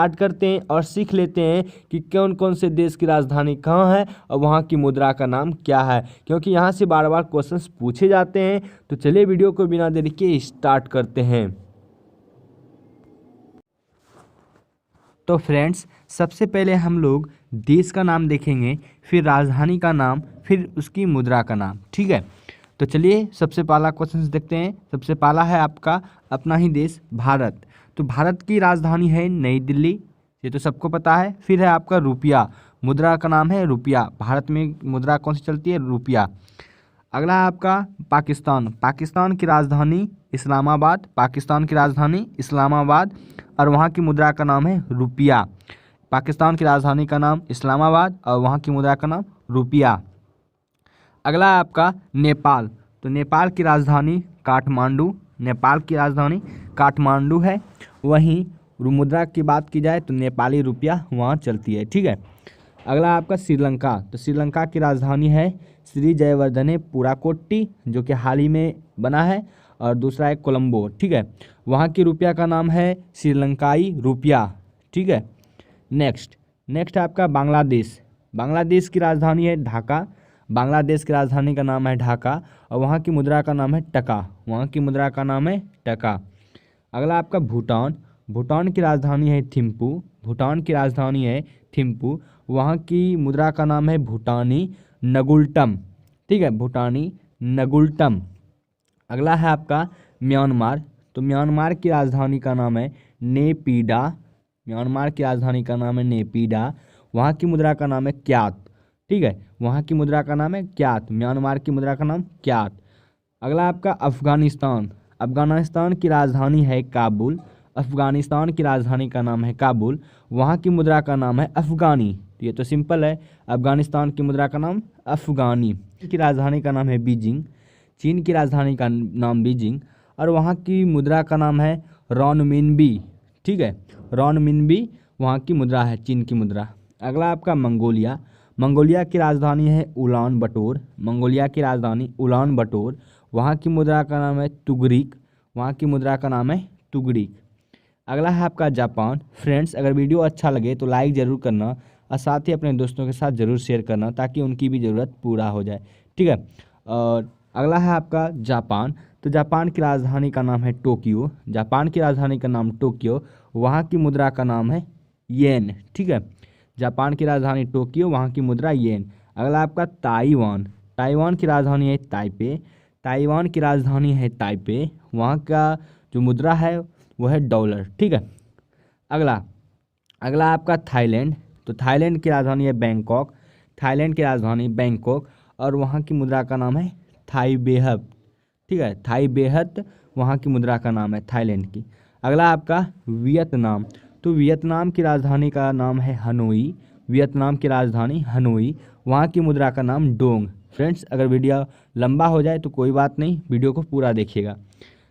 Start करते हैं और सीख लेते हैं कि कौन कौन से देश की राजधानी कहाँ है और वहाँ की मुद्रा का नाम क्या है, क्योंकि यहाँ से बार बार क्वेश्चंस पूछे जाते हैं। तो चलिए वीडियो को बिना देरी के स्टार्ट करते हैं। तो फ्रेंड्स, सबसे पहले हम लोग देश का नाम देखेंगे, फिर राजधानी का नाम, फिर उसकी मुद्रा का नाम। ठीक है, तो चलिए सबसे पहला क्वेश्चन देखते हैं। सबसे पहला है आपका अपना ही देश भारत। तो भारत की राजधानी है नई दिल्ली, ये तो सबको पता है। फिर है आपका रुपया, मुद्रा का नाम है रुपया। भारत में मुद्रा कौन सी चलती है? रुपया। अगला है आपका पाकिस्तान। पाकिस्तान की राजधानी इस्लामाबाद, पाकिस्तान की राजधानी इस्लामाबाद और वहाँ की मुद्रा का नाम है रुपया। पाकिस्तान की राजधानी का नाम इस्लामाबाद और वहाँ की मुद्रा का नाम रुपया। अगला है आपका नेपाल। तो नेपाल की राजधानी काठमांडू, नेपाल की राजधानी काठमांडू है। वहीं मुद्रा की बात की जाए तो नेपाली रुपया वहाँ चलती है। ठीक है, अगला आपका श्रीलंका। तो श्रीलंका की राजधानी है श्री जयवर्धने पुराकोट्टी, जो कि हाल ही में बना है, और दूसरा है कोलंबो। ठीक है, वहाँ की रुपया का नाम है श्रीलंकाई रुपया। ठीक है, नेक्स्ट है आपका बांग्लादेश। बांग्लादेश की राजधानी है ढाका, बांग्लादेश की राजधानी का नाम है ढाका और वहाँ की मुद्रा का नाम है टका, वहाँ की मुद्रा का नाम है टका। अगला आपका भूटान। भूटान की राजधानी है थिम्पू, भूटान की राजधानी है थिम्पू, वहाँ की मुद्रा का नाम है भूटानी नगुल्टम। ठीक है, भूटानी नगुल्टम। अगला है आपका म्यांमार। तो म्यांमार की राजधानी का नाम है नेपीडा, म्यांमार की राजधानी का नाम है नेपीडा, वहाँ की मुद्रा का नाम है क्यात। ठीक है, वहाँ की मुद्रा का नाम है क्यात, म्यांमार की मुद्रा का नाम क्यात। अगला आपका अफगानिस्तान। अफगानिस्तान की राजधानी है काबुल, अफगानिस्तान की राजधानी का नाम है काबुल, वहाँ की मुद्रा का नाम है अफगानी। तो ये तो सिंपल है, अफगानिस्तान की मुद्रा का नाम अफगानी। की राजधानी का नाम है बीजिंग, चीन की राजधानी का नाम बीजिंग और वहाँ की मुद्रा का नाम है रॉनमिनबी। ठीक है, रॉनमिनबी वहाँ की मुद्रा है, चीन की मुद्रा। अगला आपका मंगोलिया। मंगोलिया की राजधानी है उलान बटोर, मंगोलिया की राजधानी उलान बटोर, वहाँ की मुद्रा का नाम है तुगरिक, वहाँ की मुद्रा का नाम है तुगरिक। अगला है आपका जापान। फ्रेंड्स, अगर वीडियो अच्छा लगे तो लाइक ज़रूर करना और साथ ही अपने दोस्तों के साथ ज़रूर शेयर करना ताकि उनकी भी ज़रूरत पूरा हो जाए। ठीक है, और अगला है आपका जापान। तो जापान की राजधानी का नाम है टोक्यो, जापान की राजधानी का नाम टोक्यो, वहाँ की मुद्रा का नाम है येन। ठीक है, जापान की राजधानी टोक्यो, वहाँ की मुद्रा येन। अगला आपका ताइवान। ताइवान की राजधानी है ताइपे, ताइवान की राजधानी है ताइपे, वहाँ का जो मुद्रा है वो है डॉलर। ठीक है, अगला आपका थाईलैंड। तो थाईलैंड की राजधानी है बैंकॉक, थाईलैंड की राजधानी बैंकॉक और वहाँ की मुद्रा का नाम है थाई बेहत। ठीक है, थाई बेहत वहाँ की मुद्रा का नाम है थाईलैंड की। अगला आपका वियतनाम। तो वियतनाम की राजधानी का नाम है हनोई, वियतनाम की राजधानी हनोई, वहाँ की मुद्रा का नाम डोंग। फ्रेंड्स, अगर वीडियो लंबा हो जाए तो कोई बात नहीं, वीडियो को पूरा देखिएगा।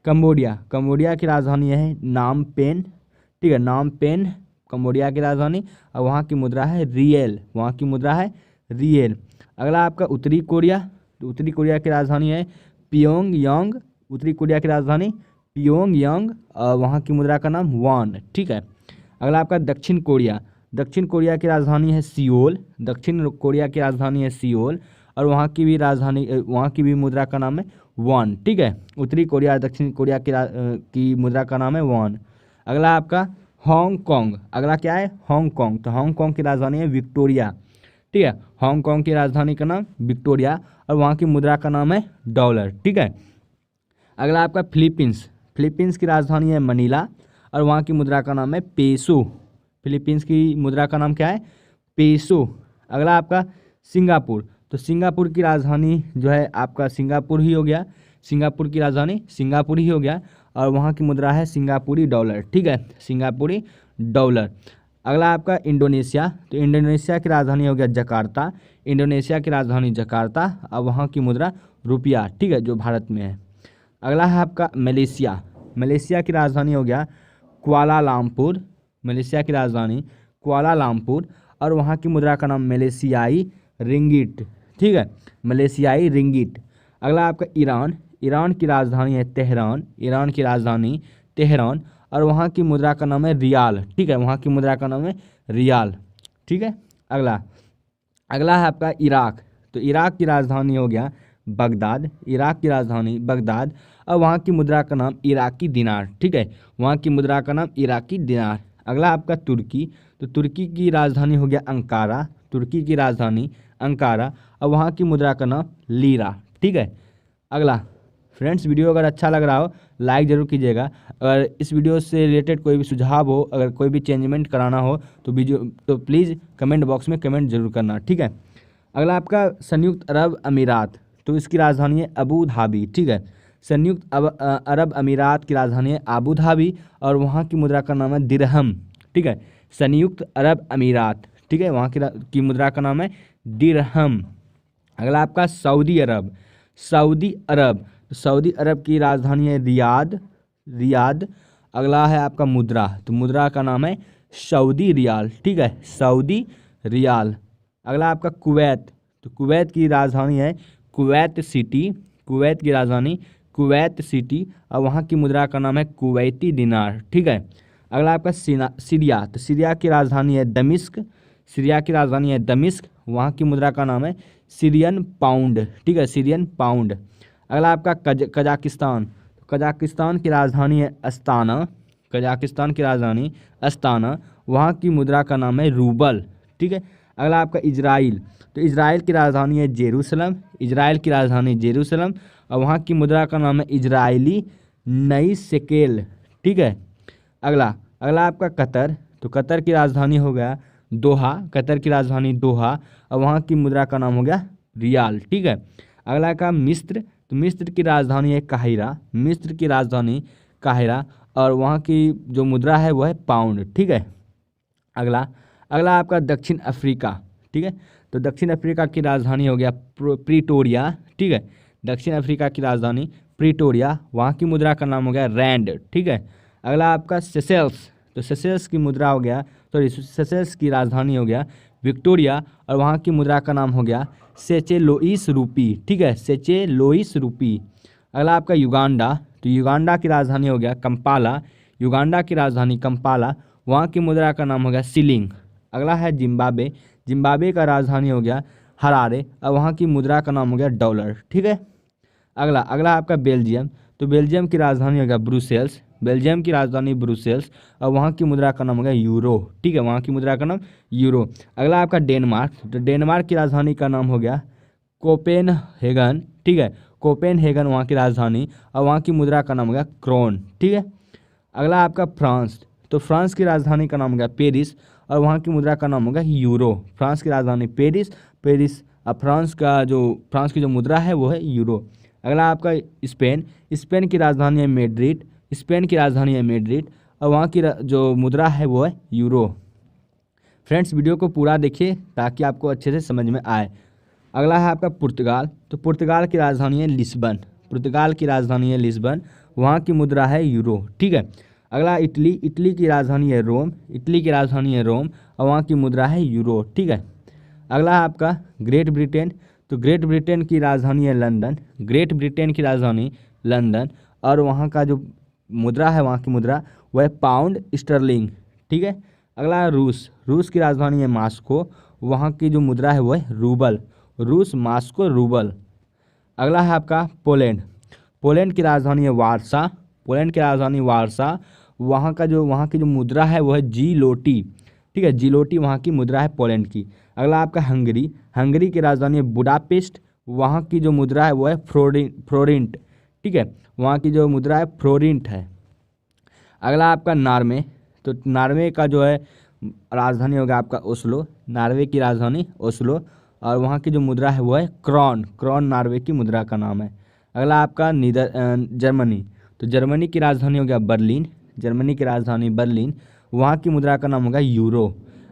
कंबोडिया। कंबोडिया की राजधानी है नाम पेन। ठीक है, नाम पेन कंबोडिया की राजधानी और वहाँ की मुद्रा है रियल, वहाँ की मुद्रा है रियल। अगला आपका उत्तरी कोरिया। तो उत्तरी कोरिया की राजधानी है पियोंगयांग, उत्तरी कोरिया की राजधानी पियोंगयांग और वहाँ की मुद्रा का नाम वॉन। ठीक है, अगला आपका दक्षिण कोरिया। दक्षिण कोरिया की राजधानी है सियोल, दक्षिण कोरिया की राजधानी है सियोल और वहाँ की भी राजधानी, वहाँ की भी मुद्रा का नाम है वॉन। ठीक है, उत्तरी कोरिया दक्षिण कोरिया की मुद्रा का नाम है वॉन। अगला आपका हांगकांग। अगला क्या है? हांगकांग। तो हांगकांग की राजधानी है विक्टोरिया। ठीक है, हांगकांग की राजधानी का नाम विक्टोरिया और वहाँ की मुद्रा का नाम है डॉलर। ठीक है, अगला आपका फिलीपींस। फिलीपींस की राजधानी है मनीला और वहाँ की मुद्रा का नाम है पेसो। फिलीपींस की मुद्रा का नाम क्या है? पेसो। अगला आपका सिंगापुर। तो सिंगापुर की राजधानी जो है आपका सिंगापुर ही हो गया, सिंगापुर की राजधानी सिंगापुर ही हो गया और वहाँ की मुद्रा है सिंगापुरी डॉलर। ठीक है, सिंगापुरी डॉलर। अगला आपका इंडोनेशिया। तो इंडोनेशिया की राजधानी हो गया जकार्ता, इंडोनेशिया की राजधानी जकार्ता और वहाँ की मुद्रा रुपया। ठीक है, जो भारत में है। अगला है आपका मलेशिया। मलेशिया की राजधानी हो गया कुआलालंपुर, मलेशिया की राजधानी कुआलालंपुर और वहाँ की मुद्रा का नाम मलेशियाई रिंगिट। ठीक है, मलेशियाई रिंगिट। अगला आपका ईरान। ईरान की राजधानी है तेहरान, ईरान की राजधानी तेहरान और वहाँ की मुद्रा का नाम है रियाल। ठीक है, वहाँ की मुद्रा का नाम है रियाल। ठीक है, अगला अगला है आपका इराक। तो इराक की राजधानी हो गया बगदाद, इराक की राजधानी बगदाद, और वहाँ की मुद्रा का नाम इराकी दिनार। ठीक है, वहाँ की मुद्रा का नाम इराकी दिनार। अगला आपका तुर्की। तो तुर्की की राजधानी हो गया अंकारा, तुर्की की राजधानी अंकारा, और वहाँ की मुद्रा का नाम लीरा। ठीक है, अगला फ्रेंड्स, वीडियो अगर अच्छा लग रहा हो लाइक ज़रूर कीजिएगा। अगर इस वीडियो से रिलेटेड कोई भी सुझाव हो, अगर कोई भी चेंजमेंट कराना हो तो वीडियो तो प्लीज़ कमेंट बॉक्स में कमेंट जरूर करना। ठीक है, अगला आपका संयुक्त अरब अमीरात। तो इसकी राजधानी है अबू धाबी। ठीक है, संयुक्त अरब अमीरात की राजधानी है अबू धाबी, और वहाँ की मुद्रा का नाम है दिरहम। ठीक है, संयुक्त अरब अमीरात। ठीक है, वहाँ की मुद्रा का नाम है दिरहम। अगला आपका सऊदी अरब। सऊदी अरब, सऊदी अरब की राजधानी है रियाद, रियाद। अगला है आपका मुद्रा। तो मुद्रा का नाम है सऊदी रियाल। ठीक है, सऊदी रियाल। अगला आपका कुवैत। तो कुवैत की राजधानी है कुवैत सिटी, कुवैत की राजधानी कुवैत सिटी, और वहाँ की मुद्रा का नाम है कुवैती दिनार। ठीक है, अगला आपका सीरिया। तो सीरिया की राजधानी है दमिश्क, सीरिया की राजधानी है दमिश्क, वहाँ की मुद्रा का नाम है सीरियन पाउंड। ठीक है, सीरियन पाउंड। अगला आपका कजाकिस्तान। कजाकिस्तान की राजधानी है अस्ताना, कजाकिस्तान की राजधानी अस्ताना, वहाँ की मुद्रा का नाम है रूबल। ठीक है, अगला आपका इजराइल। तो इजराइल की राजधानी है जेरूसलम, इजराइल की राजधानी जेरूसलम, और वहाँ की मुद्रा का नाम है इजरायली नई शेकेल। ठीक है, अगला अगला आपका कतर। तो कतर की राजधानी हो गया दोहा, कतर की राजधानी दोहा, और वहाँ की मुद्रा का नाम हो गया रियाल। ठीक है, अगला का मिस्र। तो मिस्र की राजधानी है काहिरा, मिस्र की राजधानी काहिरा, और वहाँ की जो मुद्रा है वो है पाउंड। ठीक है, अगला अगला आपका दक्षिण अफ्रीका। ठीक है, तो दक्षिण अफ्रीका की राजधानी हो गया प्रीटोरिया। ठीक है, दक्षिण अफ्रीका की राजधानी प्रीटोरिया, वहाँ की मुद्रा का नाम हो गया रैंड। ठीक है, अगला आपका सेशेल्स। तो सेशेल्स की मुद्रा हो गया सेशेल्स की राजधानी हो गया विक्टोरिया, और वहाँ की मुद्रा का नाम हो गया सेचेलोइस रूपी। ठीक है, सेचेलोइस रूपी। अगला आपका युगांडा। तो युगांडा की राजधानी हो गया कंपाला, युगांडा की राजधानी कंपाला, वहाँ की मुद्रा का नाम हो गया शिलिंग। अगला है जिम्बाब्वे। जिम्बाब्वे का राजधानी हो गया हरारे, और वहाँ की मुद्रा का नाम हो गया डॉलर। ठीक है, अगला अगला आपका बेल्जियम। तो बेल्जियम की राजधानी हो गया ब्रुसेल्स, बेल्जियम की राजधानी ब्रुसेल्स, और वहाँ की मुद्रा का नाम हो गया यूरो। ठीक है, वहाँ की मुद्रा का नाम यूरो। अगला आपका डेनमार्क। तो डेनमार्क की राजधानी का नाम हो गया कोपेनहेगन। ठीक है, कोपेनहेगन वहाँ की राजधानी, और वहाँ की मुद्रा का नाम हो गया क्रोन। ठीक है, अगला आपका फ्रांस। तो फ्रांस की राजधानी का नाम हो गया पेरिस, और वहाँ की मुद्रा का नाम हो गया यूरो। फ्रांस की राजधानी पेरिस, पेरिस, और फ्रांस की जो मुद्रा है वो है यूरो। अगला आपका स्पेन। स्पेन की राजधानी है मैड्रिड, स्पेन की राजधानी है मैड्रिड, और वहाँ की जो मुद्रा है वो है यूरो। फ्रेंड्स, वीडियो को पूरा देखिए ताकि आपको अच्छे से समझ में आए। अगला है आपका पुर्तगाल। तो पुर्तगाल की राजधानी है लिस्बन, पुर्तगाल की राजधानी है लिस्बन, वहाँ की मुद्रा है यूरो। ठीक है, अगला इटली। इटली की राजधानी है रोम, इटली की राजधानी है रोम, और वहाँ की मुद्रा है यूरो। ठीक है, अगला है आपका ग्रेट ब्रिटेन। तो ग्रेट ब्रिटेन की राजधानी है लंदन, ग्रेट ब्रिटेन की राजधानी लंदन, और वहाँ का जो मुद्रा है, वहाँ की मुद्रा वह है पाउंड स्टर्लिंग। ठीक है, अगला है रूस। रूस की राजधानी है मास्को, वहाँ की जो मुद्रा है वह है रूबल, रूस मास्को रूबल। अगला है आपका पोलैंड। पोलैंड की राजधानी है वारसा, पोलैंड की राजधानी वारसा, वहाँ की जो मुद्रा है वह है जीलोटी। ठीक है, जीलोटी वहाँ की मुद्रा है पोलैंड की। अगला आपका हंगरी। हंगरी की राजधानी है बुडापेस्ट, वहाँ की जो मुद्रा है वह है फ्लोरिंट। ठीक है, वहाँ की जो मुद्रा है फ्लोरिंट है। अगला आपका नार्वे। तो नार्वे का जो है राजधानी होगा आपका ओस्लो, नार्वे की राजधानी ओस्लो, और वहाँ की जो मुद्रा है वो है क्रॉन, क्रॉन नार्वे की मुद्रा का नाम है। अगला आपका जर्मनी। तो जर्मनी की राजधानी हो गया बर्लिन, जर्मनी की राजधानी बर्लिन, वहाँ की मुद्रा का नाम होगा यूरो।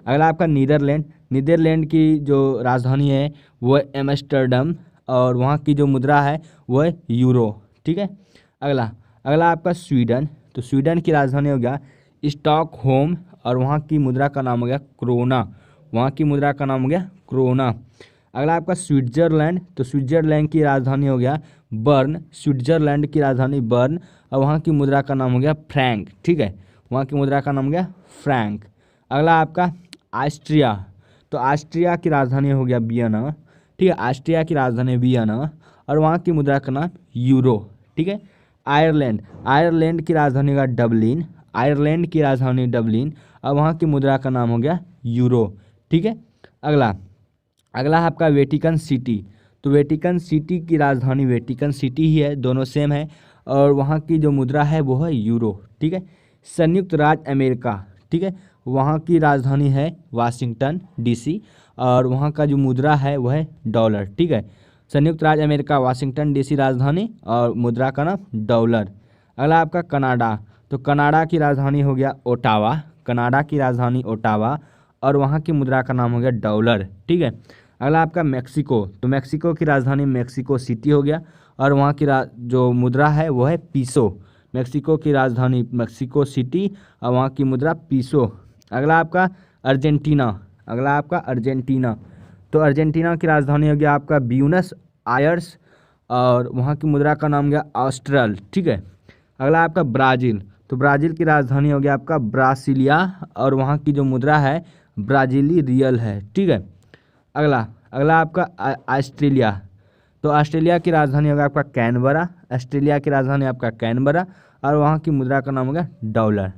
अगला आपका नीदरलैंड। नीदरलैंड की जो राजधानी है वो है एम्स्टर्डम, और वहाँ की जो मुद्रा है वो है यूरो। ठीक है, अगला अगला आपका स्वीडन। तो स्वीडन की राजधानी हो गया स्टॉकहोम, और वहाँ की मुद्रा का नाम हो गया क्रोना, वहाँ की मुद्रा का नाम हो गया क्रोना। अगला आपका स्विट्जरलैंड, तो स्विट्जरलैंड की राजधानी हो गया बर्न, स्विट्जरलैंड की राजधानी बर्न, और वहाँ की मुद्रा का नाम हो गया फ्रैंक, ठीक है, वहाँ की मुद्रा का नाम हो गया फ्रैंक। अगला आपका ऑस्ट्रिया, तो ऑस्ट्रिया की राजधानी हो गया वियना, ठीक है, ऑस्ट्रिया की राजधानी वियना, और वहाँ की मुद्रा का नाम यूरो, ठीक है। आयरलैंड, आयरलैंड की राजधानी होगा डबलिन, आयरलैंड की राजधानी डबलिन, और वहाँ की मुद्रा का नाम हो गया यूरो, ठीक है। अगला अगला है आपका वेटिकन सिटी, तो वेटिकन सिटी की राजधानी वेटिकन सिटी ही है, दोनों सेम है, और वहाँ की जो मुद्रा है वो है यूरो, ठीक है। संयुक्त राज्य अमेरिका, ठीक है, वहाँ की राजधानी है वाशिंगटन डीसी, और वहाँ का जो मुद्रा है वह है डॉलर, ठीक है। संयुक्त राज्य अमेरिका वाशिंगटन डीसी राजधानी और मुद्रा का नाम डॉलर। अगला आपका कनाडा, तो कनाडा की राजधानी हो गया ओटावा, कनाडा की राजधानी ओटावा, और वहाँ की मुद्रा का नाम हो गया डॉलर, ठीक है। अगला आपका मैक्सिको, तो मैक्सिको की राजधानी मैक्सिको सिटी हो गया, और वहाँ की जो मुद्रा है वो है पीसो, मैक्सिको की राजधानी मैक्सिको सिटी और वहाँ की मुद्रा पीसो। अगला आपका अर्जेंटीना, अगला आपका अर्जेंटीना, तो अर्जेंटीना की राजधानी हो गया आपका ब्यूनस आयर्स, और वहाँ की मुद्रा का नाम गया ऑस्ट्रल, ठीक है। अगला आपका ब्राज़ील, तो ब्राज़ील की राजधानी हो गया आपका ब्रासिलिया, और वहाँ की जो मुद्रा है ब्राज़ीली रियल है, ठीक है। अगला अगला आपका ऑस्ट्रेलिया, तो ऑस्ट्रेलिया की राजधानी होगा आपका कैनबरा, ऑस्ट्रेलिया की राजधानी आपका कैनबरा, और वहाँ की मुद्रा का नाम होगा डॉलर,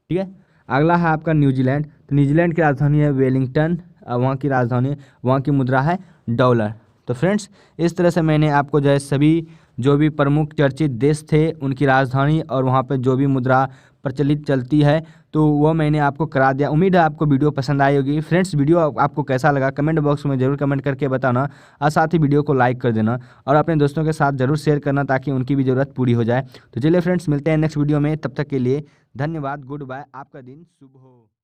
ठीक है। अगला है आपका न्यूजीलैंड, तो न्यूजीलैंड की राजधानी है वेलिंगटन, और वहाँ की राजधानी वहाँ की मुद्रा है डॉलर। तो फ्रेंड्स, इस तरह से मैंने आपको जो है सभी जो भी प्रमुख चर्चित देश थे उनकी राजधानी और वहाँ पर जो भी मुद्रा प्रचलित चलती है तो वो मैंने आपको करा दिया। उम्मीद है आपको वीडियो पसंद आई होगी। फ्रेंड्स, वीडियो आपको कैसा लगा कमेंट बॉक्स में जरूर कमेंट करके बताना, और साथ ही वीडियो को लाइक कर देना और अपने दोस्तों के साथ जरूर शेयर करना ताकि उनकी भी ज़रूरत पूरी हो जाए। तो चलिए फ्रेंड्स, मिलते हैं नेक्स्ट वीडियो में, तब तक के लिए धन्यवाद, गुड बाय, आपका दिन शुभ हो।